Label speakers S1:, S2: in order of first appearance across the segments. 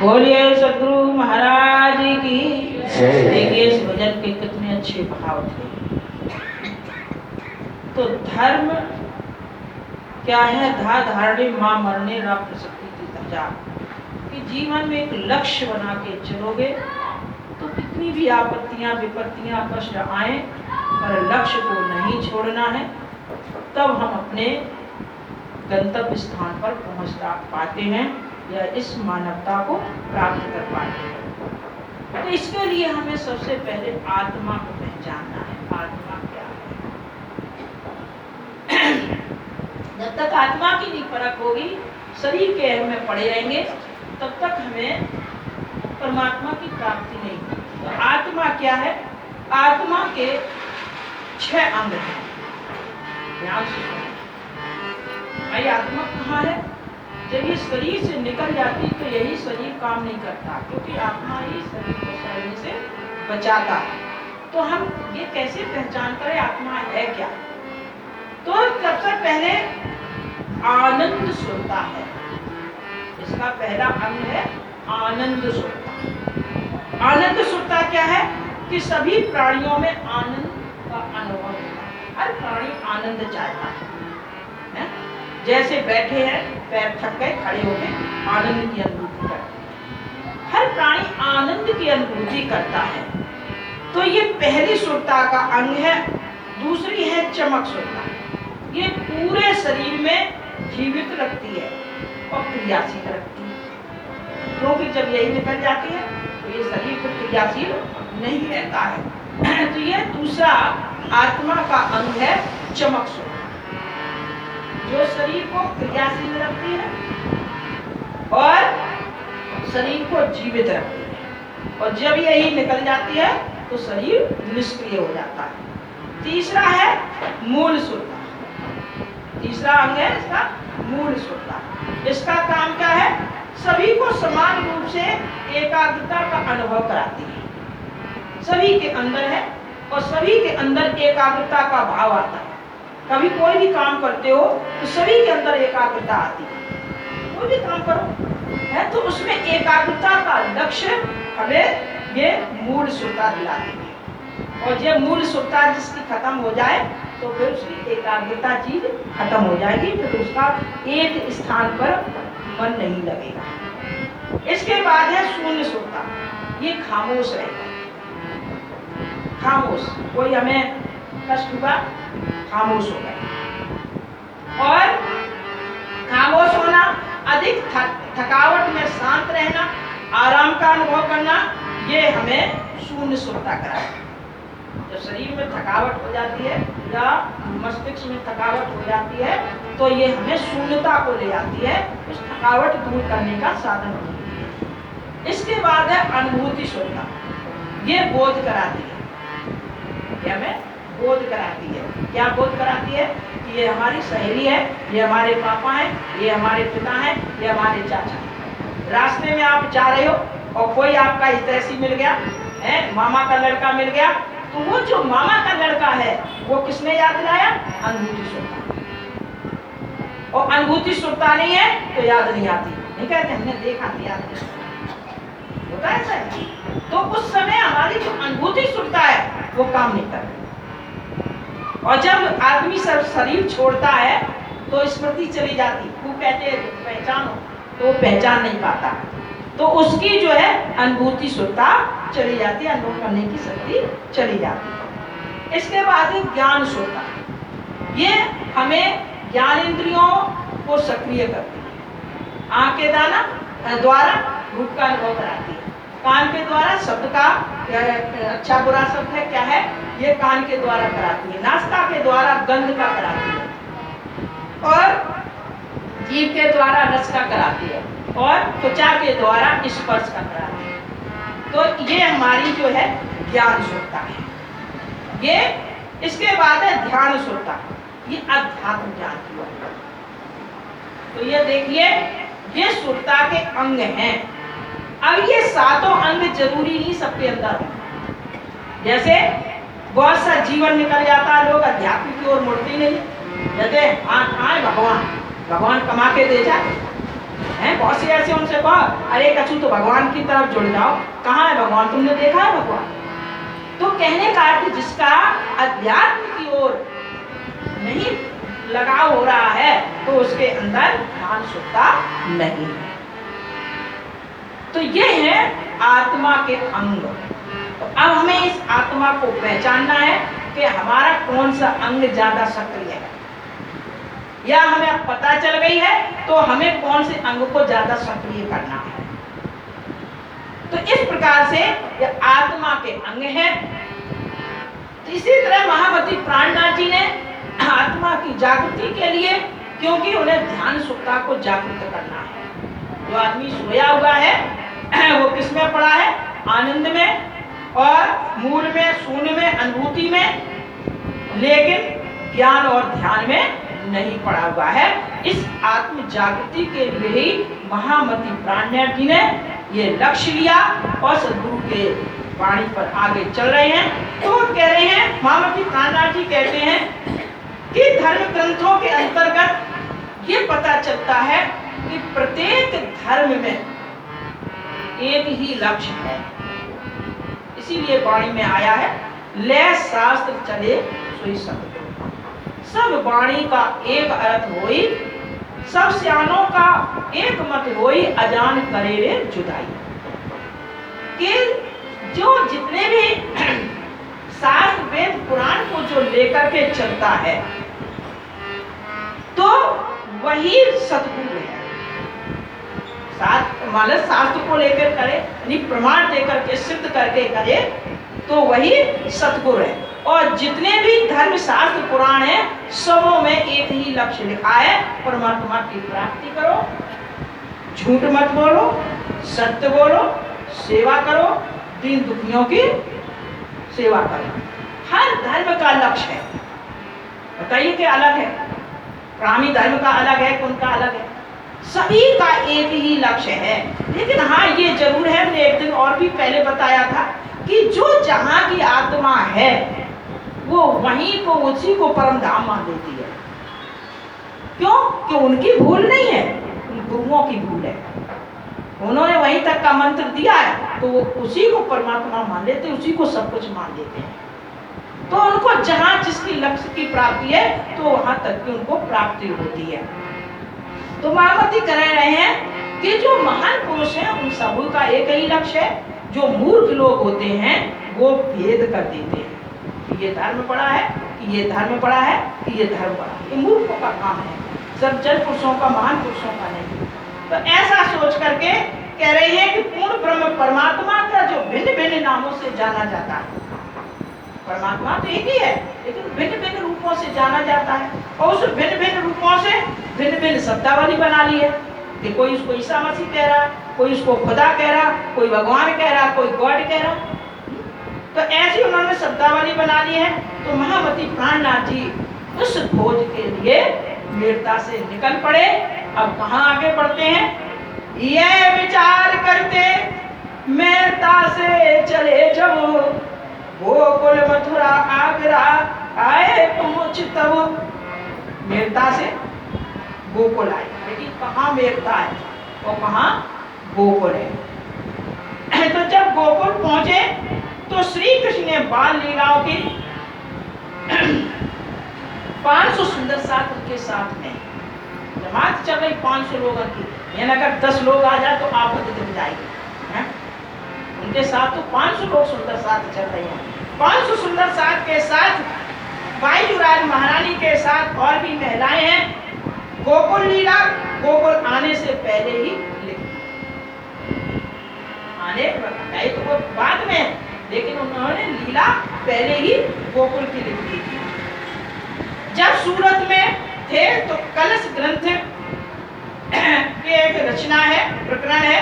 S1: बोलिए सदगुरु महाराज की। देखिए इस भजन के कितने अच्छे भाव थे। तो धर्म क्या है? धा धारणे मां मरने रा प्रसक्ति की ध्वजा। कि जीवन में एक लक्ष्य बना के चलोगे तो कितनी भी आपत्तियां विपत्तियां कष्ट आए पर लक्ष्य को नहीं छोड़ना है, तब हम अपने गंतव्य स्थान पर पहुंच पाते हैं या इस मानवता को प्राप्त कर पाते हैं। तो इसके लिए हमें सबसे पहले आत्मा को पहचानना है। आत्मा क्या है? जब तक आत्मा की नहीं परख होगी, शरीर के अहम में पड़े रहेंगे, तब तक हमें परमात्मा की प्राप्ति नहीं होगी। तो आत्मा क्या है? आत्मा के 6 अंग हैं। ध्यान से सुनो। भाई आत्मा कहाँ है? जब ये शरीर से निकल जाती तो यही शरीर काम नहीं करता, क्योंकि आत्मा ही शरीर को सड़ने से बचाता है। तो हम ये कैसे पहचान करें आत्मा है क्या? तो सबसे पहले आनंद सुरता है। इसका पहला अंग है आनंद सुरता। आनंद सुरता क्या है? कि सभी प्राणियों में आनंद का अनुभव होता है। हर प्राणी आनंद चाहता है। जैसे बैठे हैं, पैर थक गए, खड़े हो गए, आनंद की अनुभूति करते हैं। हर प्राणी आनंद की अनुभूति करता है। तो ये पहली सुरता का अंग है। दूसरी है चमक सुरता। ये पूरे शरीर में जीवित रखती है और क्रियाशील रखती है, क्योंकि जब यही निकल जाती है तो ये शरीर को क्रियाशील नहीं रहता है। तो ये दूसरा आत्मा का अंग है चमक सुरता, जो शरीर को क्रियाशील रखती है और शरीर को जीवित रखती है। और जब यही निकल जाती है तो शरीर निष्क्रिय हो जाता है। तीसरा है मूल सुरता। तीसरा अंग है इसका मूल सुरता। इसका काम क्या है? सभी को समान रूप से एकाग्रता का अनुभव कराती है। सभी के अंदर है और सभी के अंदर एकाग्रता का भाव आता है। कभी कोई भी काम करते हो तो सभी के अंदर एकाग्रता आती है। कोई भी काम करो है तो उसमें एकाग्रता का लक्ष्य हमें ये मूल सुरता दिलाती है। और जब मूल सुरता जिसकी खत्म हो जाए तो फिर उसकी एकाग्रता चीज खत्म हो जाएगी, फिर उसका एक स्थान पर मन नहीं लगेगा। इसके बाद है शून्य सुरता। ये खामोश रहेगा। खामोश, कोई हमें कष्ट हुआ, खामोश हो गए। और खामोश होना, अधिक थकावट में शांत रहना, आराम का अनुभव करना, ये हमें शून्य सुरता कराएगा। जब शरीर में थकावट हो जाती है या मस्तिष्क में थकावट हो जाती है तो ये हमें शून्यता को ले आती है, उस थकावट दूर करने का साधन होती है। इसके बाद है अनुभूति सुरता। ये बोध कराती है, ये हमें बोध कराती है। क्या बोध कराती है? कि ये हमारी सहेली है, ये हमारे पापा हैं, ये हमारे पिता हैं, ये हमारे चाचा हैं। रास्ते में आप जा रहे हो और कोई आपका हितैषी मिल गया है, मामा का लड़का मिल गया, तो वो जो मामा का लड़का है वो किसने याद दिलाया? अनुभूति सुरता। और अनुभूति सुरता नहीं है तो याद नहीं आती। नहीं कहते हमने देखा नहीं, याद नहीं होता है ऐसा। तो उस समय हमारी जो अनुभूति सुरता है वो काम नहीं कर रही। और जब आदमी सब शरीर छोड़ता है तो स्मृति चली जाती। वो कहते पहचानो, तो वो पहचान नहीं पाता। तो उसकी जो है अनुभूति सुरता चली जाती है, अनुभव करने की शक्ति चली जाती है। इसके बाद है ज्ञान सुरता। ये हमें ज्ञानेंद्रियों को सक्रिय करती है। आँख के द्वारा रूप का अनुभव कराती है, कान के द्वारा शब्द का, अच्छा बुरा शब्द है क्या है, ये कान के द्वारा कराती है, नासिका के द्वारा गंध का कराती है, और जीभ के द्वारा रस का कराती है और त्वचा के द्वारा स्पर्श का कराती है। तो ये हमारी जो है ज्ञान सुरता है। ये इसके बाद है ध्यान सुरता, ये अध्यात्म ज्ञान की बात है। तो ये देखिए ये सुरता के अंग हैं। अब ये सातों अंग जरूरी नहीं सबके अंदर हो। जैसे बहुत सा जीवन निकल जाता है, लोग अध्यात्म की ओर मुड़ते नहीं। जैसे हाँ कहाँ है भगवान, भगवान कमा के दे जाए हैं। बहुत से ऐसे उनसे कहो अरे कछु तो भगवान की तरफ जुड़ जाओ, कहाँ है भगवान, तुमने देखा है भगवान? तो कहने का अर्थ जिसका अध्यात्म की ओर नहीं लगाव हो रहा है तो उसके अंदर ध्यान शुद्धता नहीं है। तो ये है आत्मा के अंग। तो अब हमें इस आत्मा को पहचानना है कि हमारा कौन सा अंग ज्यादा सक्रिय है, या हमें अब पता चल गई है तो हमें कौन से अंग को ज्यादा सक्रिय करना है। तो इस प्रकार से ये आत्मा के अंग है। तो इसी तरह महामती प्राणनाथ जी ने आत्मा की जागृति के लिए, क्योंकि उन्हें ध्यान सुखता को जागृत करना है। जो आदमी सोया हुआ है वो किस में पड़ा है? आनंद में और मूल में, शून्य में, अनुभूति में, लेकिन ज्ञान और ध्यान में नहीं पड़ा हुआ है। इस आत्म जागृति के लिए ही महामती प्राणनाथ जी ने ये लक्ष्य लिया और सद्गुरु के वाणी पर आगे चल रहे हैं। तो वो कह रहे हैं, महामती प्राणनाथ जी कहते हैं कि धर्म ग्रंथों के अंतर्गत ये पता चलता है कि प्रत्येक धर्म में एक ही लक्ष्य है। इसीलिए वाणी में आया है, ले शास्त्र चले सोई सतगुरु। सब वाणी का एक अर्थ होई, सब सियानों का एक मत होई, अजान करे रे जुदाई। कि जो जितने भी शास्त्र वेद पुराण को जो लेकर के चलता है तो वही सतगुरु है। मतलब शास्त्र को लेकर करे, यानी प्रमाण देकर के सिद्ध करके करे तो वही सतगुरु है। और जितने भी धर्म शास्त्र पुराण है सबों में एक ही लक्ष्य लिखा है, परमात्मा की प्राप्ति करो, झूठ मत बोलो, सत्य बोलो, सेवा करो, दीन दुखियों की सेवा करो। हर धर्म का लक्ष्य है। बताइए कि अलग है? ब्राह्मी धर्म का अलग है, उनका अलग है, सभी का एक ही लक्ष्य है। लेकिन हाँ ये जरूर है, मैंने एक दिन और भी पहले बताया था कि जो जहाँ की आत्मा है वो वहीं को, उसी को परम धाम मान लेती है। क्यों? कि उनकी भूल नहीं है, उन गुरुओं की भूल है। उन्होंने वहीं तक का मंत्र दिया है तो वो उसी को परमात्मा मान लेते हैं, उसी को सब कुछ मान लेते हैं। तो उनको जहाँ जिसकी लक्ष्य की प्राप्ति है तो वहां तक की उनको प्राप्ति होती है। तो महामती कह रहे हैं कि जो महान पुरुष हैं उन सबों का एक ही लक्ष्य है। जो मूर्ख लोग होते हैं वो भेद कर देते हैं कि ये धर्म पड़ा है, कि ये धर्म पड़ा है, कि ये धर्म पड़ा है। ये मूर्खों का काम है, सब जन पुरुषों का, महान पुरुषों का नहीं। तो ऐसा सोच करके कह रहे हैं कि पूर्ण ब्रह्म परमात्मा का जो भिन्न भिन्न नामों से जाना जाता है, परमात्मा तो एक ही है लेकिन भिन्न भिन्न रूपों से जाना जाता है। और उस भिन्न भिन्न रूपों से भिन्न भिन्न शब्दावली बना ली है कि कोई उसको ईसा मसीह कह रहा, कोई उसको खुदा कह रहा, कोई भगवान कह रहा, कोई गॉड कह रहा। तो ऐसी उन्होंने शब्दावली बना ली है। तो महामती प्राणनाथ जी उस खोज के लिए वीरता से निकल पड़े। अब कहाँ आगे बढ़ते हैं? यह विचार करते मेरता से चले जब, गोकुल मथुरा आगरा आए पहुंच तब। मेरता से गोकुल आए, लेकिन कहाँ मेरता है और कहाँ गोकुल है। तो जब गोकुल पहुंचे तो श्री कृष्ण ने बाल लीलाओं की 500 सुंदर साथ उनके साथ में जमात चल रही, 500 लोगों की। यानी अगर 10 लोग आ जाए तो आपत्ति दिख जाएगी है? उनके साथ तो 500 लोग सुंदर साथ चल रहे हैं। 500 सुंदर साथ के साथ वायुराज महारानी के साथ और भी महिलाएं हैं। गोकुल लीला गोकुल आने से पहले ही लिखी, आने तो वो बाद में, लेकिन उन्होंने लीला पहले ही गोकुल की लिख दी थी। जब सूरत में थे तो कलश ग्रंथ प्रकरण है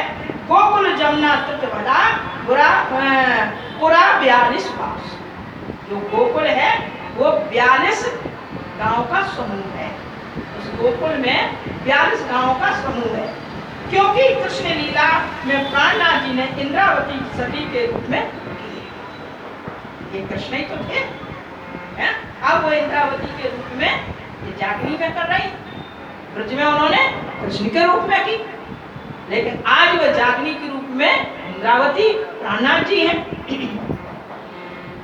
S1: गोकुल जमुना तट भला पूरा 42 पास। जो गोकुल है वो 42 गांव का समूह है। उस गोकुल में 42 गांव का समूह है, क्योंकि कृष्ण लीला में प्राणनाथ जी ने इंद्रावती सती के रूप में ये कृष्ण ही तो थे, हैं? अब वो इंद्रावती के रूप में ये जागनी में कर रही, ब्रज में उन्होंने कृष्ण के रूप में की, लेकिन आज वो जागनी के रूप में इंद्रावती प्राणनाथ जी हैं।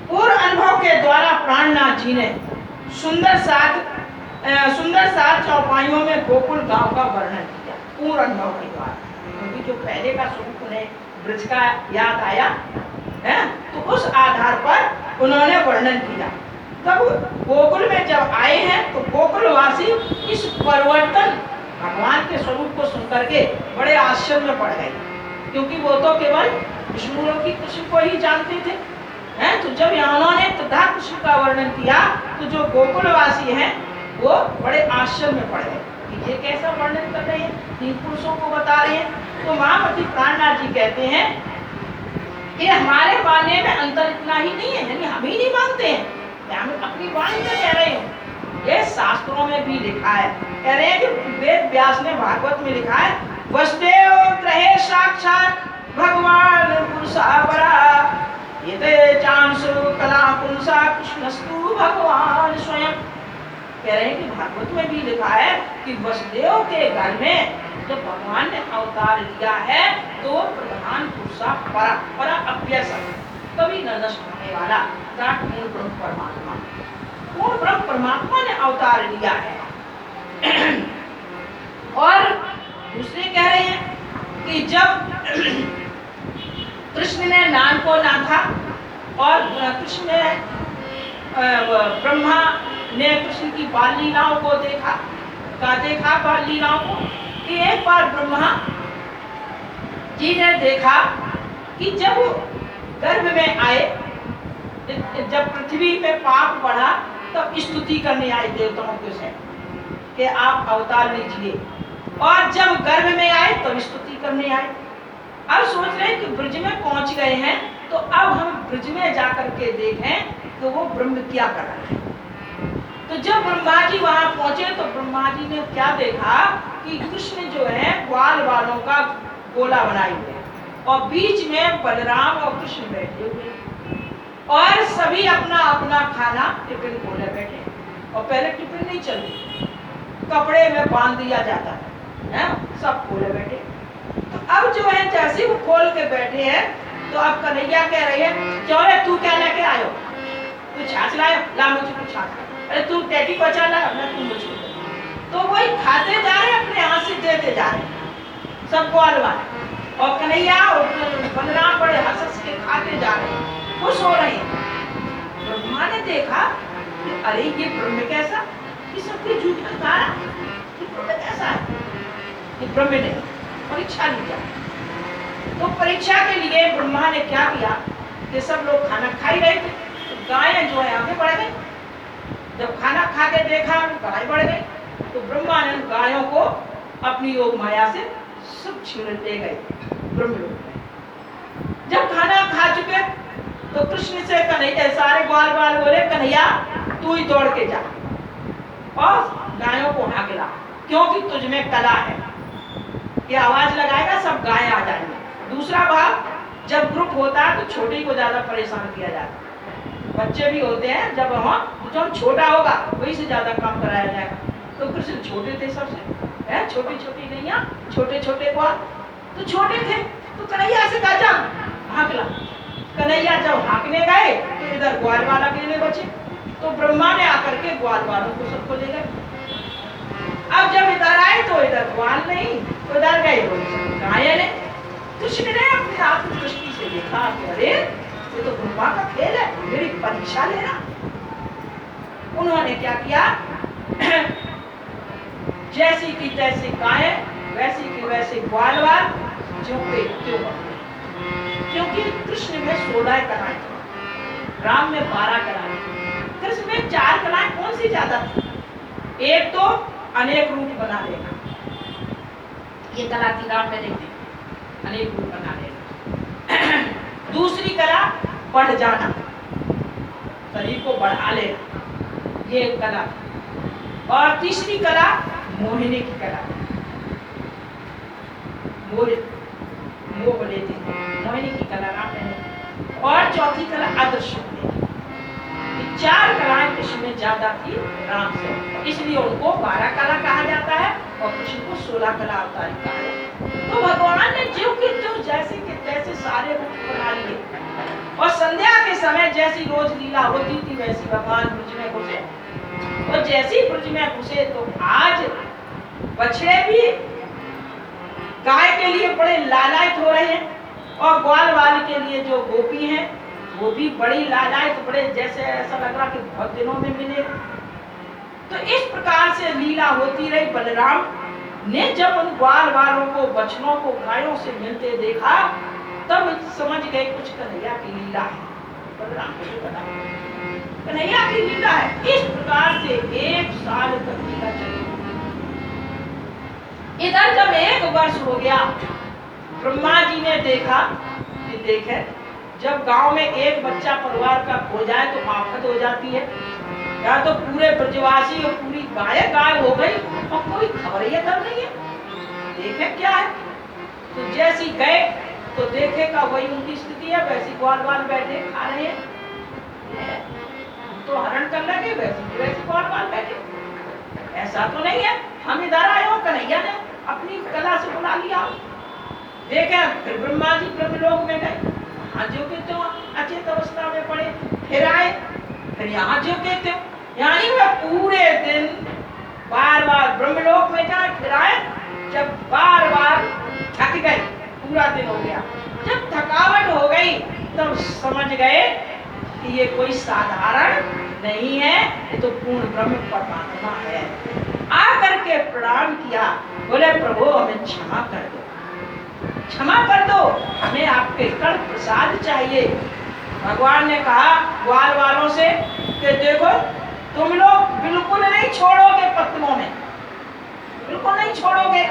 S1: पूर्व अनुभव के द्वारा प्राणनाथ जी ने सुंदर सात चौपाइयों में गोकुल गांव का वर्णन किया, पूर्व अनुभव के द्वारा, क्योंकि जो पहले का स्वरूप उन्हें ब्रज का याद आया है, तो उस आधार पर उन्होंने वर्णन किया। तब गोकुल में जब आए हैं तो गोकुलवासी इस परिवर्तन भगवान के स्वरूप को सुनकर के बड़े आश्चर्य में पड़ गए, क्योंकि वो तो केवल विष्णु लोक की कृष्ण को ही जानते थे, हैं? तो जब उन्होंने तथा कृष्ण का वर्णन किया तो जो गोकुलवासी हैं वो बड़े आश्चर्य में पड़ गए कि ये कैसा वर्णन कर रहे हैं, तीन पुरुषों को बता रहे हैं। तो महामती प्राणनाथ जी कहते हैं कि हमारे मानने में अंतर इतना ही नहीं है, यानी हम ही नहीं मानते हैं, मैं अपनी वाणी में कह रही हूँ, ये शास्त्रों में भी लिखा है। कह रहे हैं कि वेद व्यास ने भागवत में लिखा है, वसुदेव ग्रहे साक्षात भगवान पुरुषापरा ये चांसु कला पुरुषा कृष्णस्तु भगवान स्वयं। कह रहे हैं कि भागवत में भी लिखा है कि वसुदेव के घर में जब भगवान ने अवतार लिया है तो वो प्रधान पुरुषा परा अभ्यस कभी न नष्ट होने वाला पूर्ण ब्रह्म परमात्मा ने अवतार लिया है। और दूसरे कह रहे हैं कि जब कृष्ण ने नान को नाथा और कृष्ण ने ब्रह्मा ने कृष्ण की बाल लीलाओं को देखा बाल लीलाओं को, कि एक बार ब्रह्मा जी ने देखा कि जब गर्भ में आए, जब पृथ्वी में पाप बढ़ा तब स्तुति करने आए देवताओं के से कि आप अवतार लीजिए, और जब गर्भ में आए तब स्तुति करने आए। अब सोच रहे हैं कि ब्रज में पहुंच गए हैं तो अब हम ब्रज में जाकर के देखें तो वो ब्रह्म क्या कर रहा है। तो जब ब्रह्मा जी वहां पहुंचे तो ब्रह्मा जी ने क्या देखा कि कृष्ण जो है ग्वाल वालों का गोला बनाए हुए हैं और बीच में बलराम और कृष्ण बैठे हुए और सभी अपना अपना खाना टिफिन खोले बैठे। और पहले टिफिन नहीं चलती, कपड़े में बांध दिया जाता है, सब खोले बैठे। तो अब जो है जैसे वो खोल के बैठे हैं तो अब कन्हैया कह रही है, क्यों है तू क्या लेके आयो, तू छाछ लायो, ला मुझे कुछ छाछ, अरे तू टेटी बचा ला, मैं तू मुझको। तो वही खाते जा रहे, अपने हाथ से देते जा रहे सब ग्वाल वाले, और कन्हैया और बलराम बड़े हंस के खाते जा रहे, खुश हो रहे हैं। ब्रह्मा ने देखा कि अरे ये ब्रह्म कैसा, कि सबके झूठा तारा, ये ब्रह्म कैसा है, ये ब्रह्म ने परीक्षा लिया। तो परीक्षा के लिए ब्रह्मा ने क्या किया कि सब लोग खाना खा ही रहे थे, तो गायें जो है आगे बढ़ गई। जब खाना खा के देखा गाय बढ़ गई तो ब्रह्मा ने गायों को अपनी योग माया से सब छीन ले गए ब्रह्मलोक में। जब खाना खा चुके तो कृष्ण से कन्हैया सारे ग्वाल बाल बोले, कन्हैया तू ही दौड़ के जा और गायों को हाँक ला, क्योंकि तुझ में कला है, ये आवाज लगाएगा सब गायें आ जाएंगी। दूसरा भाग, जब ग्रुप होता है तो छोटे को ज्यादा परेशान किया जाता है, बच्चे भी होते हैं, जब वहाँ जो छोटा होगा वही से ज्यादा काम कराया जाएगा। तो कृष्ण छोटे थे सबसे, छोटी छोटी नैया, छोटे छोटे ग्वाल, तो छोटे थे तो कन्हैया से कहा जा हाँक ला। कन्हैया जब हाँकने गए तो इधर ग्वाल वाला अकेले बचे, तो ब्रह्मा ने आकर के ग्वाल वालों को सबको ले गए। अब जब इधर आए तो इधर ग्वाल नहीं, उधर गए गायें ने। कृष्ण ने अपनी आत्मदृष्टि से देखा, अरे ये तो ब्रह्मा का खेल है, मेरी परीक्षा लेना। उन्होंने क्या किया, जैसी की तैसी गायें, वैसी की वैसे ग्वाल वाल, जो पे क्यों, क्योंकि कृष्ण में 16 कलाएं, राम में 12 कलाएं, कृष्ण में 4 कलाएं, कौन सी ज्यादा थी? एक तो अनेक रूप बना लेना, ये कला थी राम में नहीं थी। अनेक रूप बना लेना। दूसरी कला बढ़ जाना, शरीर को बढ़ा लेना, ये एक कला। और तीसरी कला मोहिनी की कला, मोह लेती मोहिनी की कला नाम है। और चौथी कला अदृश्य होने की। 4 कलाएं कृष्ण में ज्यादा थी राम से, इसलिए उनको 12 कला कहा जाता है और कृष्ण को 16 कला अवतारी कहा जाता है। तो भगवान ने जो कि जो जैसे के तैसे सारे रूप बना लिए, और संध्या के समय जैसी रोज लीला होती थी वैसी भगवान ब्रज में घुसे, और जैसी ब्रज में घुसे तो आज बछड़े भी गाय के लिए बड़े लालायित हो रहे हैं, और ग्वाल वाली के लिए जो गोपी हैं वो भी बड़ी लालायित, बड़े जैसे ऐसा लग रहा कि बहुत दिनों में मिले। तो इस प्रकार से लीला होती रही। बलराम ने जब उन ग्वाल वालों को, बछड़ों को गायों से मिलते देखा तब समझ गए कुछ कन्हैया की लीला है। बलराम को पता कन्हैया की लीला है। इस प्रकार से 1 साल तक लीला चली। इधर जब 1 वर्ष हो गया, ब्रह्मा जी ने देखा कि देखे जब गांव में एक बच्चा परिवार का खो जाए तो आफत हो जाती है, या तो पूरे ब्रजवासी और पूरी गाय हो गई और कोई खबर ही कर नहीं है, देखे क्या है। तो जैसी गए तो देखेगा वही उनकी स्थिति है, वैसी ग्वाल वाल बैठे खा रहे हैं, तो हरण कर लगे वैसी ग्वाल वाल बैठे। ऐसा तो नहीं है हम इधर आए हो, कन्हैया ने अपनी कला से बुला लिया। देखे फिर ब्रह्मा जी ब्रह्मलोक में गए, जो के तो अचेत अवस्था में पड़े, फिर आए, फिर यहाँ जो के तो, यानी वह पूरे दिन बार-बार ब्रह्मलोक में जाए फिर आए। जब बार-बार थक गए, पूरा दिन हो गया, जब थकावट हो गई तब समझ गए कि ये कोई साधारण नहीं है, ये तो पूर्ण ब्रह्म परमात्मा है। आकर के प्रणाम किया, बोले प्रभु हमें क्षमा कर दो, क्षमा कर दो, हमें आपके कण प्रसाद चाहिए। भगवान ने कहा ग्वाल वालों से कि देखो तुम लोग बिल्कुल नहीं छोड़ोगे, पत्तलों में बिल्कुल नहीं छोड़ोगे।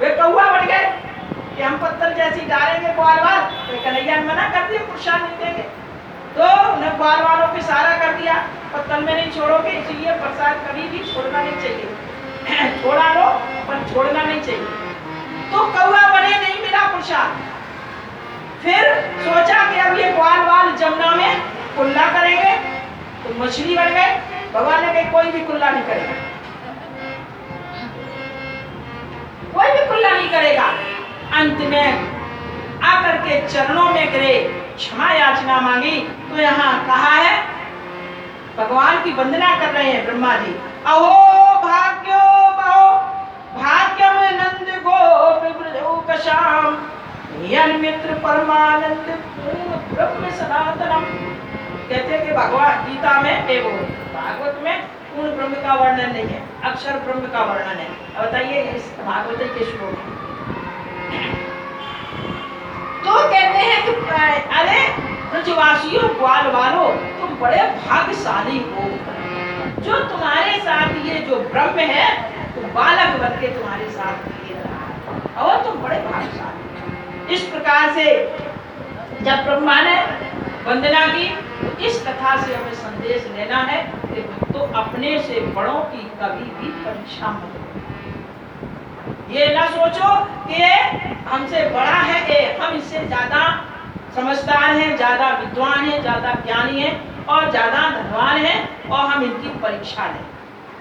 S1: वे कौआ बढ़ गए कि हम पत्तल जैसी डालेंगे ग्वाल वाल, तो कन्हैया ने मना कर दिया, प्रसाद नहीं देंगे। तो उन्हें ग्वाल वालों पे सारा कर दिया, पत्तल में नहीं छोड़ोगे, इसलिए प्रसाद कभी भी छोड़ना नहीं चाहिए। छोड़ा लो पर छोड़ना नहीं चाहिए। तो कौआ बने, नहीं मिला प्रसाद। फिर सोचा कि अब ये ग्वाल वाल जमुना में कुल्ला करेंगे, तो मछली बन गए। भगवान ने कहा कोई भी कुल्ला नहीं करेगा, कोई भी कुल्ला नहीं करेगा। अंत में आकर के चरणों में गिरे, क्षमा याचना मांगी। तो यहाँ कहा है, भगवान की वंदना कर रहे हैं ब्रह्मा जी। अहो भाग्यो बहो भाग्यम नंद गोप कशाम यन मित्र परमानंद पूर्ण ब्रह्म सनातनम। कहते हैं कि भगवान गीता में एवं भागवत में पूर्ण ब्रह्म का वर्णन नहीं है, अक्षर ब्रह्म का वर्णन है। अब बताइए इस भागवत के श्लोक में तो कहते हैं कि अरे ब्रजवासियों ग्वाल वालों तुम बड़े भाग्यशाली हो, जो तुम्हारे साथ ये जो ब्रह्म है तो बालक बन के तुम्हारे साथ खेल रहा है, और तुम बड़े भाग्यशाली। इस प्रकार से जब ब्रह्मा ने वंदना की तो इस कथा से हमें संदेश लेना है कि भक्तों अपने से बड़ों की कभी भी परीक्षा मत करो। ये ना सोचो कि हमसे बड़ा है, हम इससे ज्यादा समझदार हैं, ज्यादा विद्वान हैं, ज्यादा ज्ञानी हैं और ज्यादा धनवान हैं और हम इनकी परीक्षा लें।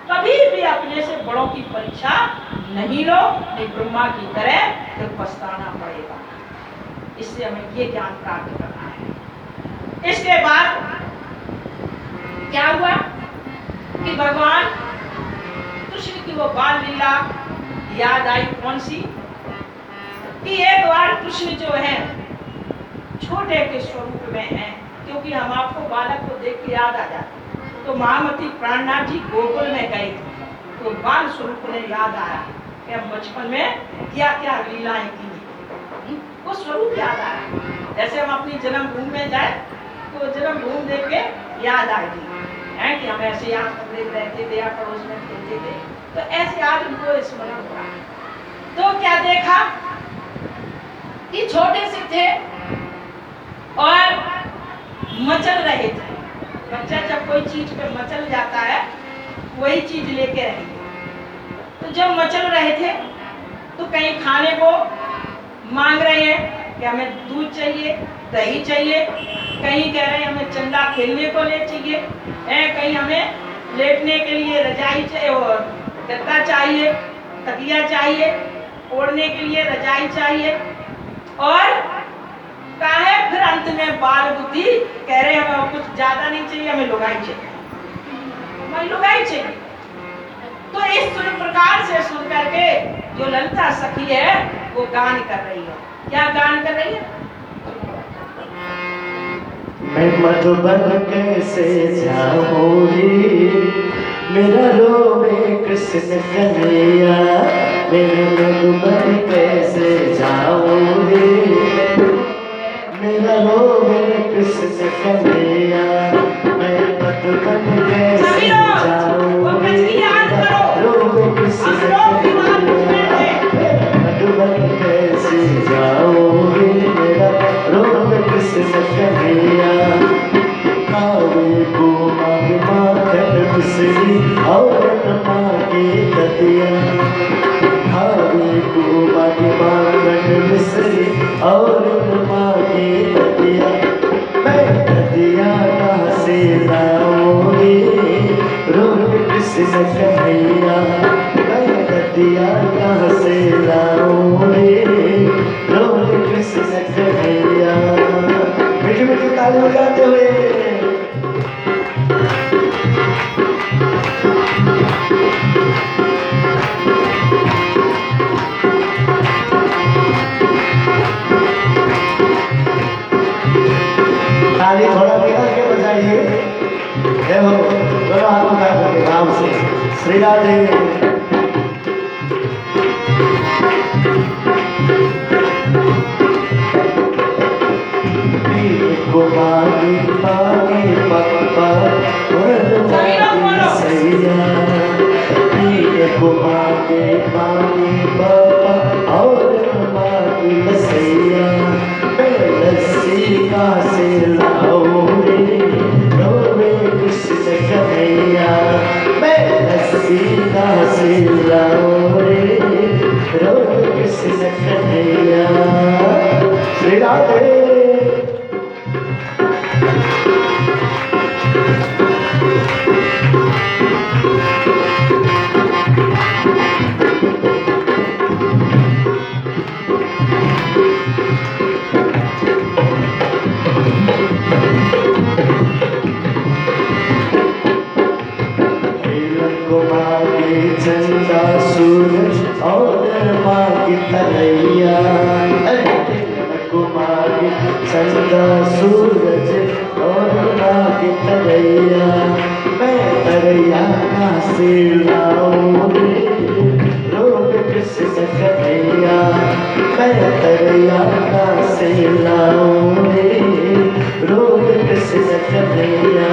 S1: कभी भी अपने से बड़ों की परीक्षा नहीं लो, नहीं ब्रह्मा की तरह तो पछताना पड़ेगा। इससे हमें ये ज्ञान प्राप्त करना है। इसके बाद क्या हुआ कि भगवान कृष्ण की वो बाल लीला याद आई। कौन सी? कि एक बार कृष्ण जो है छोटे के स्वरूप में है, क्योंकि हम आपको बालक को देख के याद आ जाते। तो महामती प्राणनाथ जी गोकुल में गए तो बाल स्वरूप ने याद आया कि हम बचपन में क्या क्या लीलाएं की, वो स्वरूप याद आया। जैसे हम अपनी जन्मभूमि में जाए तो जन्मभूमि देख के याद आएगी है कि हम ऐसे यहाँ कमरे में रहते थे या पड़ोस में खेलते थे, तो ऐसे आज उनको स्मरण हो रहा है। तो क्या देखा कि छोटे से थे और मचल रहे थे। बच्चा जब कोई चीज पे मचल जाता है वही चीज लेके रहेंगे। तो जब मचल रहे थे तो कहीं खाने को मांग रहे हैं कि हमें दूध चाहिए, दही चाहिए, कहीं कह रहे हैं हमें चंदा खेलने को ले चाहिए, कहीं हमें लेटने के लिए रजाई चाहिए और गद्दा चाहिए, तकिया चाहिए, ओढ़ने के लिए रजाई चाहिए। और काहे फिर अंत में बाल बुद्धि कह रहे हमें कुछ ज्यादा नहीं चाहिए, हमें लुगाई चाहिए, हमें लुगाई चाहिए। तो इस प्रकार से सुन करके जो ललिता सखी है वो गान कर रही है। क्या गान कर रही है?
S2: मैं मधुबन कैसे जाऊंगी, मेरा रोवे कृष्ण कन्हैया। मैं मधुबन कैसे जाऊंगी, मेरा रोवे कृष्ण कन्हैया। मैं मधुबन कैसे जाऊंगी, रोवे कृष्ण कन्हैया। मधुबन कैसे जाऊंगी, मेरा रोवे कृष्ण कन्हैया। कावे को मांगे माखन मिश्री और मांगे दतिया। कावे को मांगे माखन मिश्री और मांगे दतिया। मैं दतिया कहाँ से लाऊंगी, रोवे कृष्ण कन्हैया। मैं दतिया कहाँ से लाऊंगी, रोवे कृष्ण कन्हैया। मीठी मीठी ताली बजाते हुए ताली थोड़ा निकल के बजाइए। देखो दोनों हाथ उठा करके राम से श्री राधे। कुमारी पानी पप्पा सैया। कुमारी पानी पप्पा और मांगी सैया। मैं लस्सी का से लाऊंगी, रोवे कृष्ण कन्हैया। मैं लस्सी का से लाऊंगी, रोवे कृष्ण कन्हैया। श्री राधे। चंदा सूरज और मांगी तरैया। कुमारी चंदा सूरज और मांगी तरैया। मैं तरैया कहाँ से लाऊंगी, रोवे कृष्ण कन्हैया। मैं तरैया कहाँ से लाऊंगी, रोवे कृष्ण कन्हैया।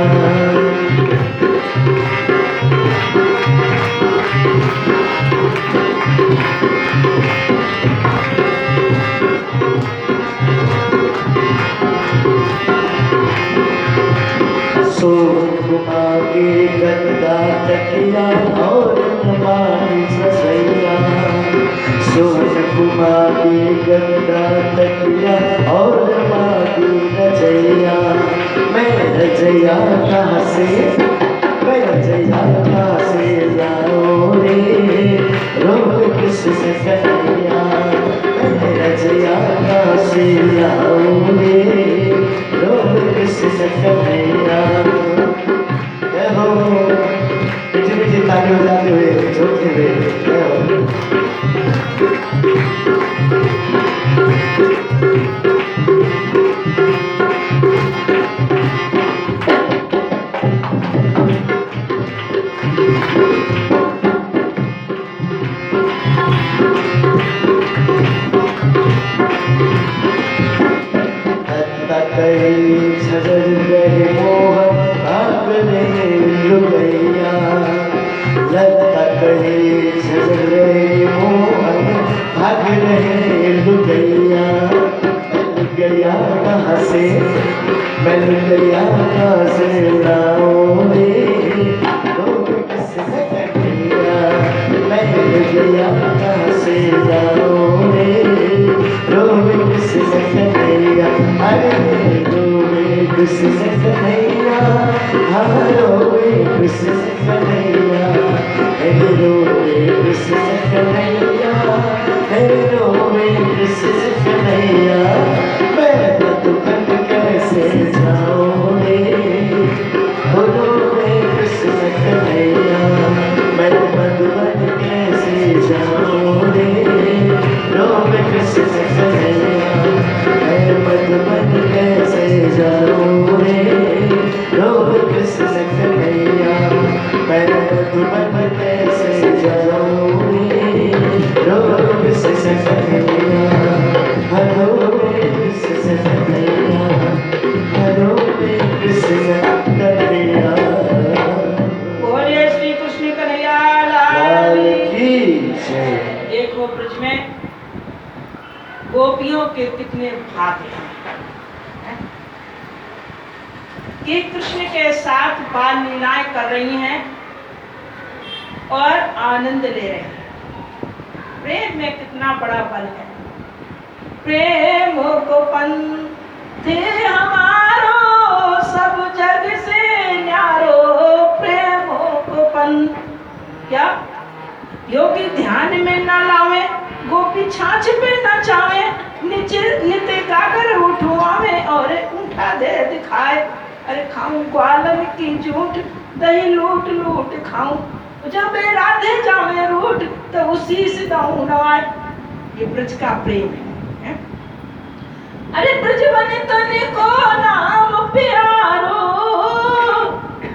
S2: मांगे गद्दा तकिया और मांगी ससैया। सोन कुमारी गद्दा तकिया और मांगी रजैया। मैं रजैया कहाँ से, मैं रजैया कहाँ से लाऊंगी, रोवे कृष्ण कन्हैया। मैं रजैया कहाँ से लाऊंगी, रोवे कृष्ण कन्हैया। मीठी मीठी ताली बजाते हुए झूमते हुए कहीं झगड़ गए मोहन भागने लुगैया। लगता कहीं झगड़ गए मोहन भाग से मैं गया से उड़ाऊं रे, रोग किसने कटिया मैं गया से जाऊं रे, रोग किसने कटिया अरे रोग किसने कटिया, हाँ रोग किसने कटिया, रोग किसने कटिया, रोग किसने कटिया, मैं मधुबन कैसे जाऊं रे, रोग किसने कटिया, मैं मधुबन कैसे जाऊं रे, रोग किसने कटिया, मैं मधुबन कैसे जाऊं रे, रोग किसने कटिया, मैं मधुबन कैसे जाऊं रे, रोग किसने कटिया, रोग किसने कटिया, रोग किसने कटिया।
S1: बोलिए श्री कृष्ण कन्हैया लाल
S2: लाल
S1: की।
S2: की जय।
S1: देखो ब्रज में गोपियों के कितने भाग हैं कि कृष्ण के साथ बाल लीलाएं कर रही हैं और आनंद ले रहे हैं। प्रेम में कितना बड़ा बल है। प्रेम को पंथे हमारो सब जग से न्यारो, प्रेम को पंथ क्या योगी ध्यान में न लावे, गोपी छाछ पे न चावे, नित्य गाकर उठवावे और उठा दे दिखाए। अरे खाऊं ग्वालन की झूठ दही लूट लूट खाऊं, जब राधे जावे रूठ तो उसी से दाऊं नवाए। ये ब्रज का प्रेम है। अरे ब्रज बने तने को नाम प्यारो,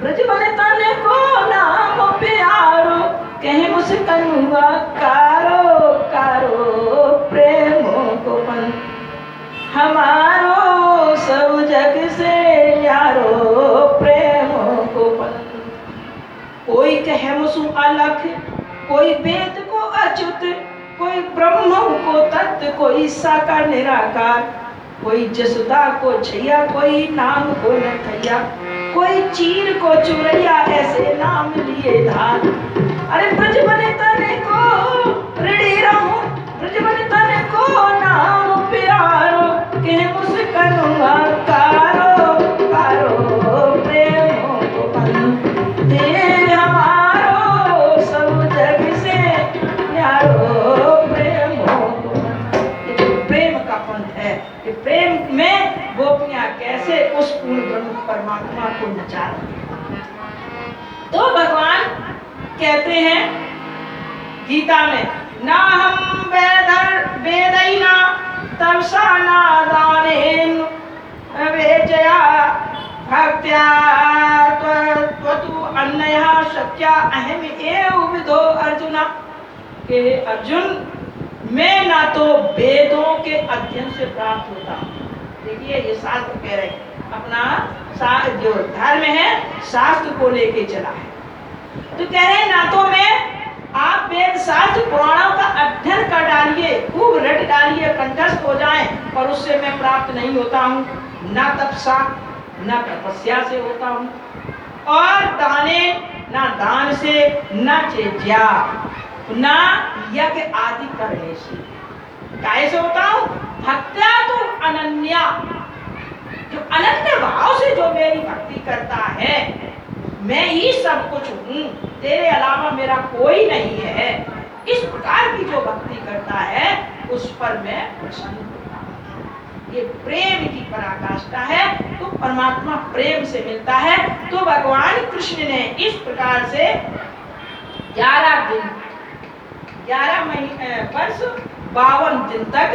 S1: ब्रज बने तने को नाम प्यारो, कहे मुस्कनुआ कारो कारो, प्रेम को पंथ हमारो सब जग से यारो, प्रेम को पंथ। कोई कहे मुसु अलख, कोई वेद को अच्युत, कोई ब्रह्म को तत्व, कोई साकार निराकार, कोई जसुदा को छैया, कोई नाम को नथैया, कोई चीर को चुरैया, ऐसे नाम लिए धार। अरे ब्रज बने तने को ऋणी रहूं, ब्रज बने तने को नाम प्यारो, कहे मुस्कनुआ कारो कारो, प्रेम को पंथ हमारो सब जग से न्यारो, प्रेम को पंथ। ये जो प्रेम का पंथ है, ये प्रेम में गोपियां कैसे उस पूर्ण ब्रह्म परमात्मा को नचा रही हैं। तो भगवान कहते हैं गीता में, ना हम वेदैना तपसा नादानेन वेजया भक्त्या त्वतु अन्यः सत्या अहम एव विदो अर्जुना। के अर्जुन, मैं ना तो वेदों के अध्ययन से प्राप्त होता हूँ। देखिए ये शास्त्र कह रहे हैं, अपना जो धर्म है शास्त्र को लेके चला है। तो कह रहे हैं ना तो मैं, आप वेद शास्त्र पुराणों का अध्ययन कर डालिए, खूब रट डालिए, कंठस्थ हो जाएं, पर उससे मैं प्राप्त नहीं होता हूँ। ना तपसा, ना तपस्या से होता हूँ, और दाने ना दान से, ना चेज्या, ना यज्ञ आदि करने से। कैसे होता हूँ? भक्त्या तो अनन्या, जो अनन्य भाव से जो मेरी भक्ति करता है, मैं ही सब कुछ हूँ, तेरे अलावा मेरा कोई नहीं है, इस प्रकार की जो भक्ति करता है उस पर मैं प्रसन्न होता हूँ। ये प्रेम की पराकाष्ठा है। तो परमात्मा प्रेम से मिलता है। तो भगवान कृष्ण ने इस प्रकार से 11 दिन 11 वर्ष 52 दिन तक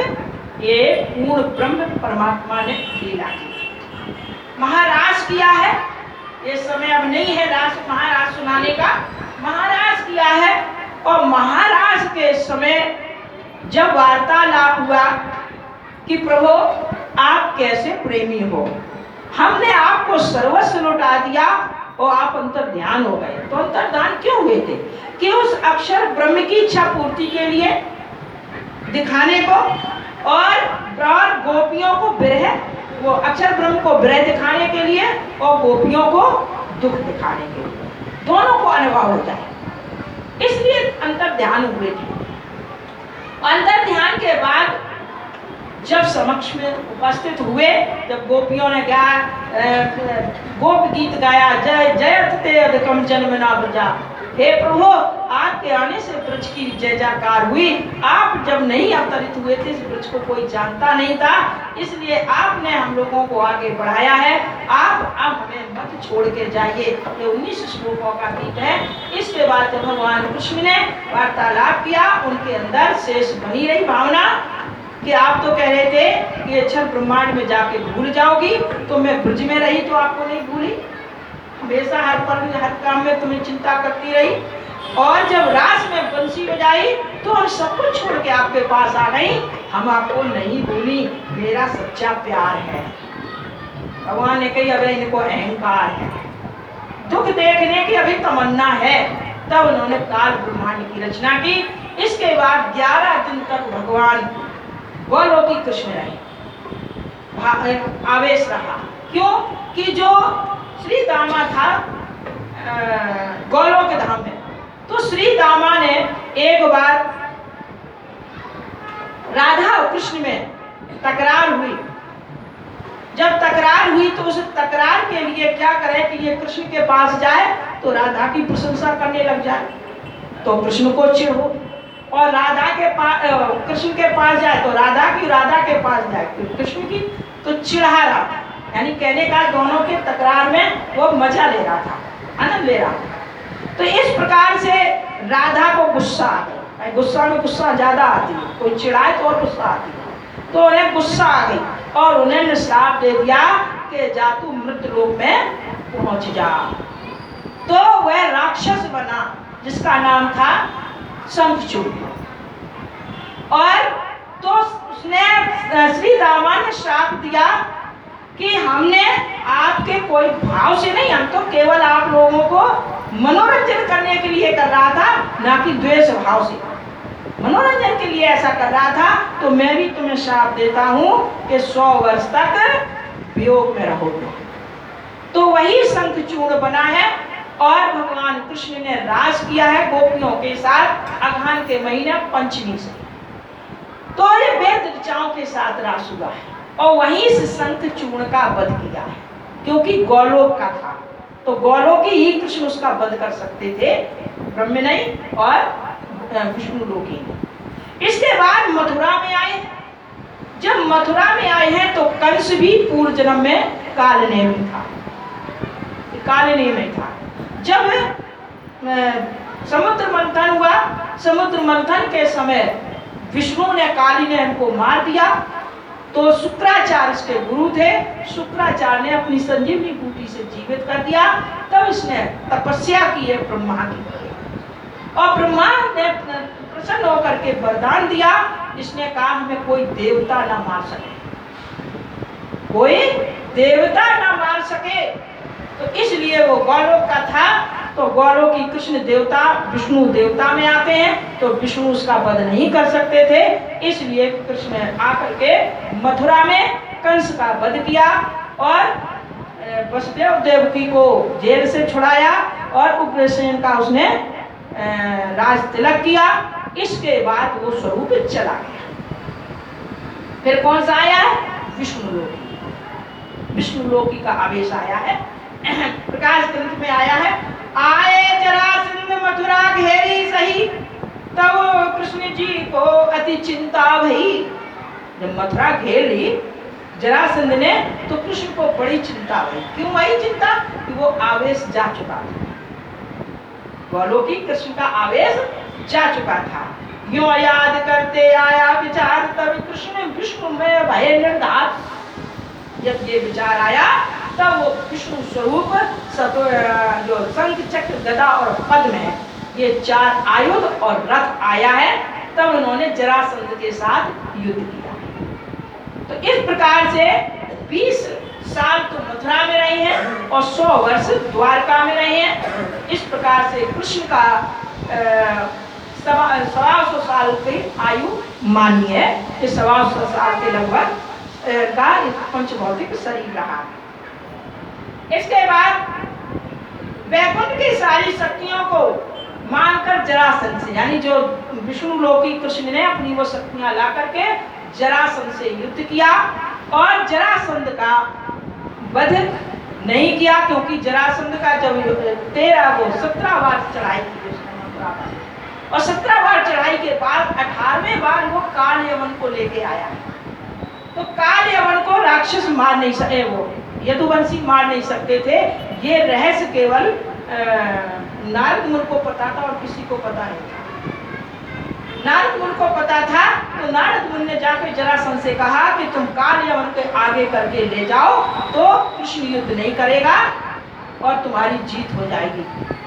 S1: ये पूर्ण ब्रह्म परमात्मा ने लीला की, महाराज किया है। ये समय अब नहीं है रास महाराज सुनाने का, महाराज किया है। और महाराज के समय जब वार्तालाप हुआ कि प्रभु आप कैसे प्रेमी हो, हमने आपको सर्वस्व लौटा दिया और आप अंतर्ध्यान हो गए। तो अंतर्ध्यान क्यों हुए थे? कि उस अक्षर ब्रह्म की इच्छा पूर्ति के लिए दिखाने को, और गोपियों को विरह वो अक्षर ब्रह्म को विरह दिखाने के लिए और गोपियों को दुख दिखाने के लिए, दोनों को अनुभव हो जाए, इसलिए अंतर ध्यान हुए थे। अंतर ध्यान के बाद जब समक्ष में उपस्थित हुए, जब गोपियों ने गाया गोप गीत गाया, जय जयत ते अधिकम जन्म ना बजा, हे प्रभु आपके आने से ब्रज की जय जयकार हुई। आप जब नहीं अवतरित हुए थे इस ब्रज को कोई जानता नहीं था, इसलिए आपने हम लोगों को आगे बढ़ाया है। आप अब हमें मत छोड़ के जाइए। ये 19 श्लोकों का गीत है। इसके बाद जब भगवान कृष्ण ने वार्तालाप किया, उनके अंदर शेष बनी रही भावना कि आप तो कह रहे थे कि अक्षर ब्रह्मांड में जाके भूल जाओगी, तो मैं ब्रज में रही तो आपको नहीं भूली, हमेशा हर पल हर काम में तुम्हें चिंता करती रही, और जब रास में बंसी बजाई तो हम सब कुछ छोड़ के आपके पास आ गई, हम आपको नहीं भूली, मेरा सच्चा प्यार है। भगवान ने कही अबे इनको अहंकार है, दुख देखने की अभी तमन्ना है। तब उन्होंने काल ब्रह्मांड की रचना की। इसके बाद 11 दिन तक भगवान गोलोकी कृष्ण रहे, आवेश रहा। क्यों कि जो श्री दामा था गोलोक धाम में, तो श्री दामा ने एक बार राधा और कृष्ण में तकरार हुई। जब तकरार हुई तो उस तकरार के लिए क्या करे कि ये कृष्ण के पास जाए तो राधा की प्रशंसा करने लग जाए, तो कृष्ण को चिढ़ हो, और राधा के पास कृष्ण के पास जाए तो राधा के पास जाए तो कृष्ण की, तो चिढ़ा रहा, यानी कहने का दोनों के तकरार में वो मजा ले रहा था, आनंद ले रहा था। तो इस प्रकार से राधा को गुस्सा आ गया। गुस्सा में गुस्सा ज्यादा आती है, कोई चिढ़ाए तो और गुस्सा आती है, तो उन्हें गुस्सा आ गई और उन्हें श्राप दे दिया कि जा तू मृत्यु लोक में पहुंच जा। तो वह राक्षस बना जिसका नाम था शंखचूड़, और तो उसने श्री दामा ने श्राप दिया कि हमने आपके कोई भाव से नहीं, हम तो केवल आप लोगों को मनोरंजन करने के लिए कर रहा था, ना कि द्वेष भाव से, मनोरंजन के लिए ऐसा कर रहा था। तो मैं भी तुम्हें श्राप देता हूँ कि 100 वर्ष तक वियोग में रहोगे। तो वही शंखचूड़ बना है, और भगवान कृष्ण ने रास किया है गोपियों के साथ अगहन के महीने पंचमी से। तो ये वेद ऋचाओं के साथ रास हुआ है, और वहीं से शंखचूड़ का वध किया है, क्योंकि गोलोक का था, तो गोलोकी ही कृष्ण उसका वध कर सकते थे, ब्रह्म नहीं और विष्णु लोकी। इसके बाद मथुरा में आए। जब मथुरा में आए हैं तो कंस भी पूर्व जन्म में कालनेमी था, कालनेमी था। जब समुद्र मंथन हुआ, समुद्र मंथन के समय विष्णु ने काली ने इनको मार दिया, तो शुक्राचार्य इसके गुरु थे, शुक्राचार्य ने अपनी संजीवनी बूटी से जीवित कर दिया। तब इसने तपस्या की है ब्रह्मा की, और ब्रह्मा ने प्रसन्न होकर के वरदान दिया। इसने कहा हमें कोई देवता ना मार सके, कोई देवता ना मार सके, तो इसलिए वो गोलोक का था। तो गोलोक की कृष्ण देवता विष्णु देवता में आते हैं, तो विष्णु उसका वध नहीं कर सकते थे, इसलिए कृष्ण आकर के मथुरा में कंस का वध किया और वसुदेव देवकी को जेल से छुड़ाया और उग्रसेन का उसने राज तिलक किया। इसके बाद वो स्वरूप चला गया। फिर कौन सा आया है? विष्णु लोकी। विष्णु लोकी का आवेश आया है, प्रकाश ग्रंथ में आया है। आए जरासंध मथुरा घेरी सही, तब कृष्ण जी को अति चिंता भई। जब मथुरा घेर ली जरासंध ने, तो कृष्ण को बड़ी चिंता हुई। क्यों आई चिंता? कि वो आवेश जा चुका था, गोलोकी कृष्ण का आवेश जा चुका था। यूं याद करते आया विचार, तब कृष्ण विष्णु में भय निर्धार। जब ये विचार आया तब वो विष्णु स्वरूप जो शंख चक्र गदा और पद्म है, ये 4 आयुध और रथ आया है। तब उन्होंने जरासंध के साथ युद्ध किया। तो इस प्रकार से 20 साल तो मथुरा में रहे हैं और 100 वर्ष द्वारका में रहे हैं। इस प्रकार से कृष्ण का 125 साल की आयु मानी है। 125 साल के लगभग का पंचभौतिक शरीर रहा। इसके बाद वैकुंठ की सारी शक्तियों को मानकर जरासंध से, यानी जो विष्णु लोकी कृष्ण ने अपनी वो शक्तियां ला करके जरासंध से युद्ध किया और जरासंध का वध नहीं किया, क्योंकि जरासंध का जब 17 बार चढ़ाई की और 17 बार चढ़ाई के बाद 18वें बार वो काल यवन को लेके आया। तो काल यवन को राक्षस मार नहीं सके, वो यदुवंशी मार नहीं सकते थे। ये रहस्य केवल नारद मुनि को पता था और किसी को पता नहीं था। नारद मुनि को पता था, तो नारद मुनि ने जाकर जरासंध से कहा कि तुम काल यवन के आगे करके ले जाओ तो कृष्ण युद्ध नहीं करेगा और तुम्हारी जीत हो जाएगी।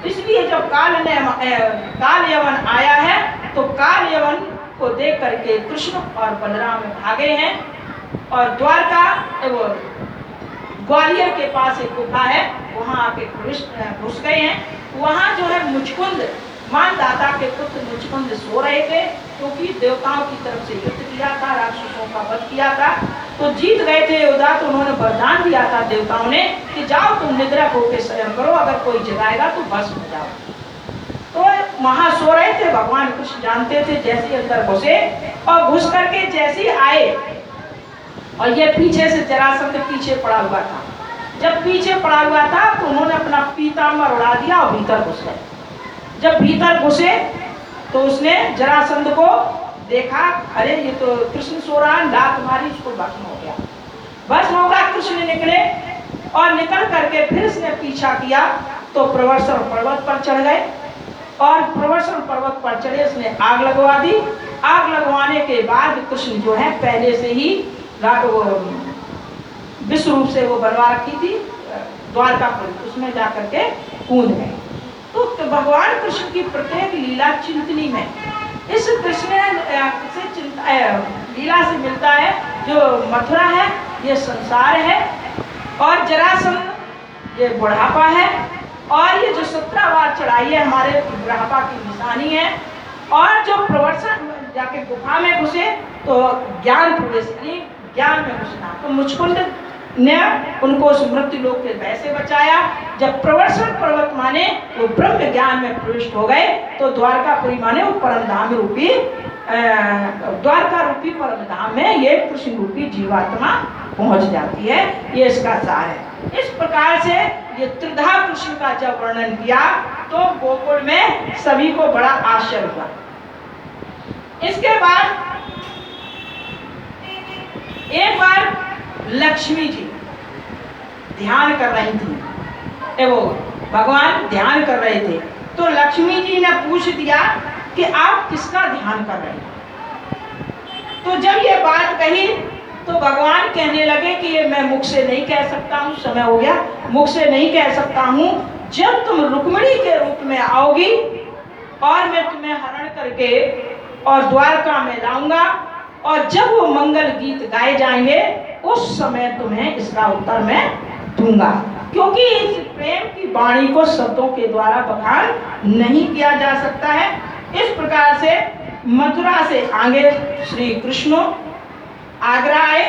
S1: इसलिए जब काल यवन आया है तो काल यवन को देख करके कृष्ण और बलराम भागे हैं और द्वारका ग्वालियर के पास एक गुफा है, वहां आके घुस गए हैं। वहां जो है मुचकुंद, मानदाता के पुत्र मुचकुंद सो रहे थे, क्योंकि देवताओं की तरफ से युद्ध किया था, राक्षसों का वध किया था, तो जीत गए थे योद्धा। तो उन्होंने वरदान दिया था देवताओं ने कि जाओ तुम निद्रा होकर शयन करो, अगर कोई जगाएगा तो भस्म हो जाओ। तो वहां सो रहे थे, भगवान कृष्ण जानते थे। जैसे अंदर घुसे और घुस करके जैसे आए और ये पीछे से जरासंध पीछे पड़ा हुआ था। जब पीछे पड़ा हुआ था तो उन्होंने अपना पीताम्बर उड़ा दिया और भीतर घुस गए। जब भीतर घुसे तो उसने जरासंध को देखा, अरे ये तो कृष्ण सो रहा है, लात मारी, इसको भस्म हो गया। भस्म हो गया, कृष्ण निकले और निकल करके फिर इसने पीछा किया तो प्रवर्षण पर्वत पर चढ़ गए और प्रवर्षण पर्वत पर चढ़े, उसने आग लगवा दी। आग लगवाने के बाद कृष्ण जो है पहले से ही विश्व रूप से वो बनवा रखी थी द्वारकापुर, उसमें जाकर के कूद गए। तो भगवान कृष्ण की प्रत्येक लीला चिंतनी में इस कृष्ण से लीला से मिलता है। जो मथुरा है ये संसार है और जरासंध ये बुढ़ापा है और ये जो 17 बार चढ़ाई है हमारे बुढ़ापा की निशानी है। और जो प्रवर्षण जाके गुफा में घुसे तो ज्ञान प्रवेश, ज्ञान में घुसना, तो मुचकुंद ने उनको उस मृत्यु लोक के भय से बचाया। जब प्रवर्षण पर्वत माने वो ब्रह्म ज्ञान में प्रविष्ट हो गए तो द्वारकापुरी माने वो परम धाम रूपी द्वारका रूपी परम धाम में ये कृष्ण रूपी जीवात्मा पहुंच जाती है। ये इसका सार है। इस प्रकार से ये त्रिधा कृष्ण का जब वर्णन किया तो गोकुल में सभी को बड़ा आश्चर्य हुआ। इसके बाद एक बार लक्ष्मी जी ध्यान कर रही थी, वो भगवान ध्यान कर रहे थे, तो लक्ष्मी जी ने पूछ दिया कि आप किसका ध्यान कर रहे हैं। तो जब ये बात कही तो भगवान कहने लगे कि ये मैं मुख से नहीं कह सकता हूँ, समय हो गया, मुख से नहीं कह सकता हूँ। जब तुम रुक्मिणी के रूप में आओगी और मैं तुम्हें हरण करके और द्वारका में लाऊंगा और जब वो मंगल गीत गाए जाएंगे उस समय तुम्हें इसका उत्तर मैं दूंगा, क्योंकि इस प्रेम की वाणी को शब्दों के द्वारा बखान नहीं किया जा सकता है। इस प्रकार से मथुरा से आगे श्री कृष्ण आगरा आए।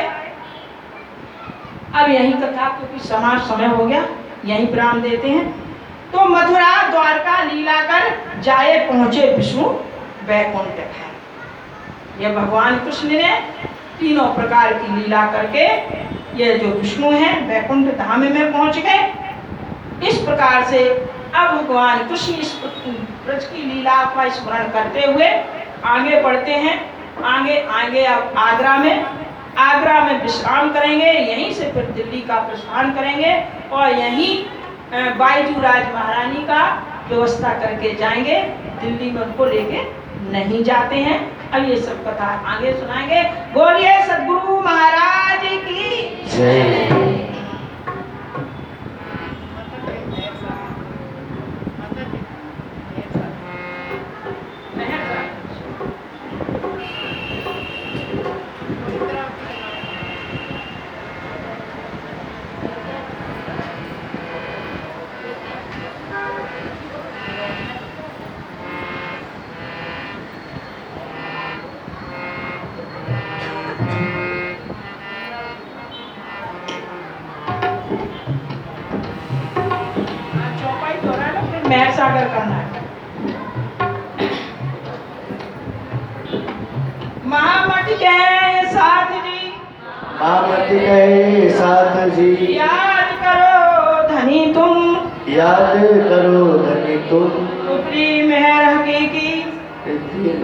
S1: अब यही कथा, क्योंकि समय हो गया, यही विराम देते हैं। तो मथुरा द्वारका लीला कर जाए पहुंचे विष्णु वैकुंठ है। यह भगवान कृष्ण ने तीनों प्रकार की लीला करके ये जो विष्णु है वैकुंठ धाम में पहुंच गए। इस प्रकार से अब भगवान कृष्ण इस ब्रज की लीला का स्मरण करते हुए आगे बढ़ते हैं। आगे आगे अब आगरा में विश्राम करेंगे, यहीं से फिर दिल्ली का प्रस्थान करेंगे और यहीं बाईजू राज महारानी का व्यवस्था करके जाएंगे। दिल्ली में उनको लेके नहीं जाते हैं। अब ये सब कथा आगे सुनाएंगे। बोलिए सद्गुरु महाराज की जय। महर सागर का नाटक। महामठ के साथ जी,
S2: महामठ के साथ जी,
S1: याद करो धनी तुम,
S2: याद करो धनी तुम,
S1: ऊपरी मेहर हकीकी,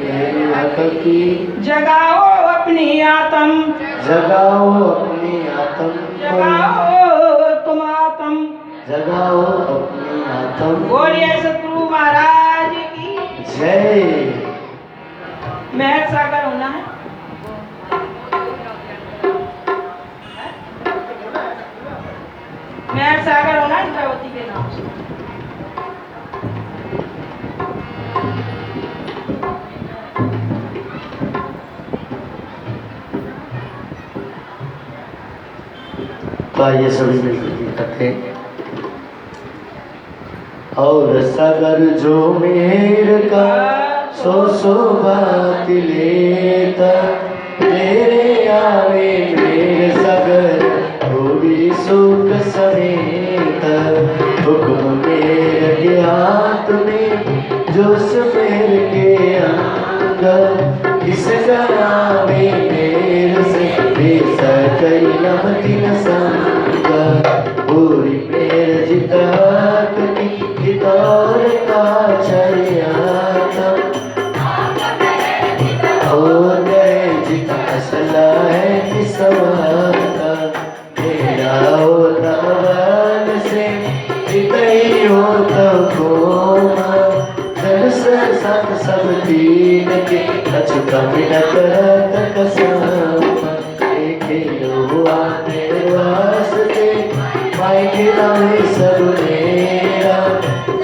S2: मेरी हकीकी,
S1: जगाओ अपनी आत्म,
S2: जगाओ अपनी आत्म,
S1: जगाओ तुम आत्म,
S2: जगाओ अपनी आत्म।
S1: बोलिए सतगुरु महाराज की
S2: जय।
S1: महर सागर होना है। महर सागर होना है इंद्रावती के नाम से।
S2: तो आइए सभी मिलकर इकट्ठे। और सागर जो मेर का सो बात लेता, मेरे आवे मेरे सागर वो भी सुख समेत। हुक्म मेरे के हाथ में जो समेर के अंग, इस गरावे मेरे से बेसा कई नमती न संग। पूरी मेर जितात की कितार का चरियाता, हो गए जिता असला है किसवाता। मेरा होता बल से जितई हो तो कोमा, जल से साथ सब दीन के अचुका बिना करत कसामा। खेलो आने वास्ते पाए खिलावे सब मेरा,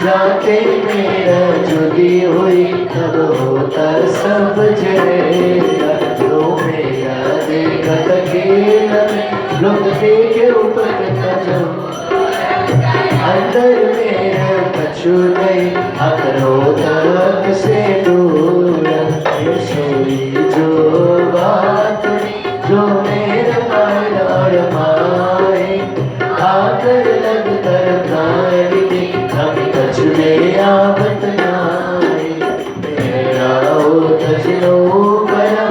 S2: जाते मेरा जुदी हुई तब होता सब जरेगा। तो मेरा देखत खेला लोग देखे ऊपर कदम, अंदर मेरा कछु नहीं अगर होता से दूर। सोई जो बात जो मेरे मार माए, आकर लग कर प्राण के हम कछुए आवत नाए। मेरा हो तजनो बना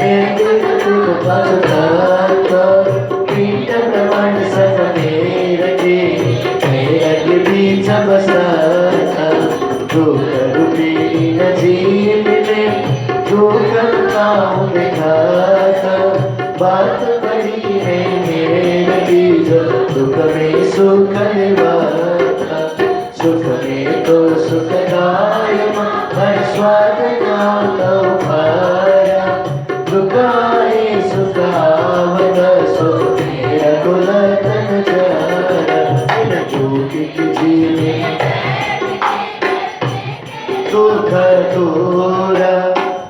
S2: मेरे दिल बचता, पीठ प्रमाण सब मेरे के मेरे बीच बसाता। जो करूँगी न जीव में जो करता हूँ दिखाता, बात बड़ी है मेरे बीच दुख में सुख निभाता। सुख में तो सुखदायक हर स्वाद ना तो पाया, दुख आए सुख आवत सुख मेरा कुलतन जारा। की जीवे दुख दूरा,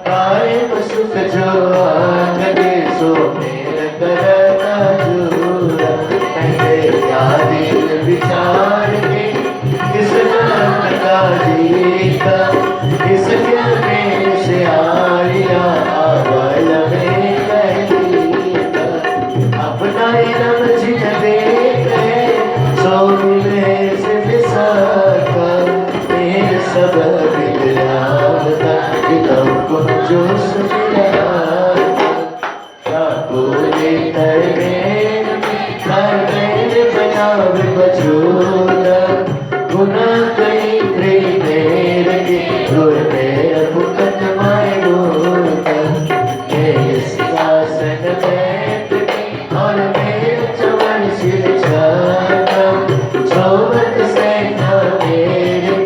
S2: कायम सुख जो आगे सो मेरा करता जूरा। क्या दिल विचार के किस जन्म का जीता, किस जन्म से आया आवल में गीता। अपना इलम जिन देते सो मिले से विसाका, मेरे सब बिगड़ावता तुमको जो सुनिया। क्या बोले मेरे बनाव बजूदा, गुना कहीं मेरे के रोए मेरा भुकत माए बोता। मेरे शासन बैठ और मेरे चमन सिर छाता, सोबत से ना मेरे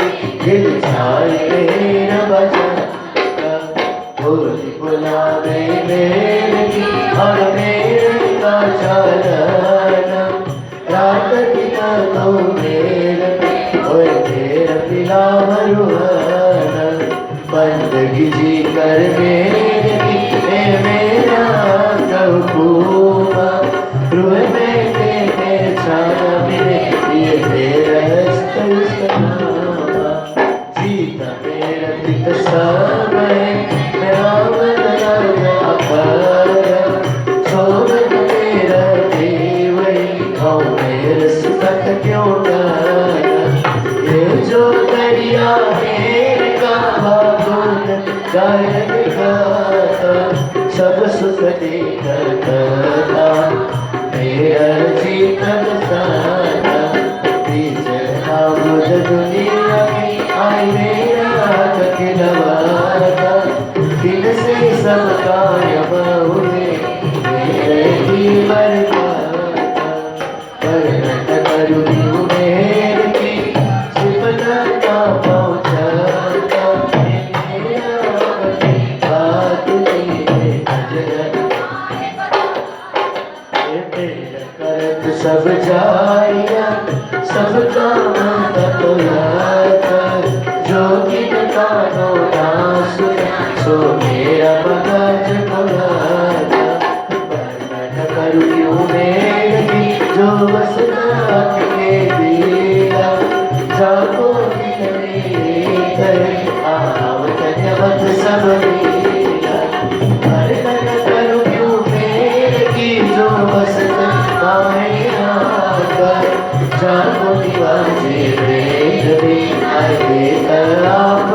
S2: दिल छाए मेरा बजाता। बोली बुलावे मेरे की और मेरे का चालाना, रात बिना तो मेरे ओए मेरा पिला मरुआना। बंदगी जी कर मेरे की मेरा कहूमा, रुए में तेरे छाया मेरे ये तेरा स्थल सनामा। जीता मेरा तित समय मेरा बदला अपारा, सोबत मेरा देवई और मेरे सुख क्यों गाया। ये जो गाय गाता सब सुख देखता मेरा जीवन सारा तीसरा बुध दुनिया में आई मेरा खिलवाता दिन से सब कायम हुए मेरे जीवन गाता वर्णन करूँ मेरे की सुपना पहुँचाता बात करत सब जाया सब काम तत्लाता जो गीत कानो नास सो मेरा मगज खुलाता वर्णन करूँ मेरी जो वसना के दिया जाको दिल में करे आवत जगत सब लीला वर्णन करूँ मेरी जो वसना जाको दिवाजे भी आए तलाब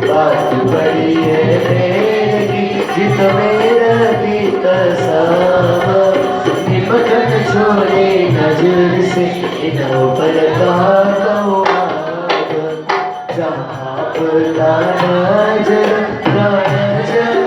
S2: बात बड़ी है मेरी जित मेरा गीत सामा निमकन छोड़े नजर से इन्हों पर काटो जहाँ पर नजर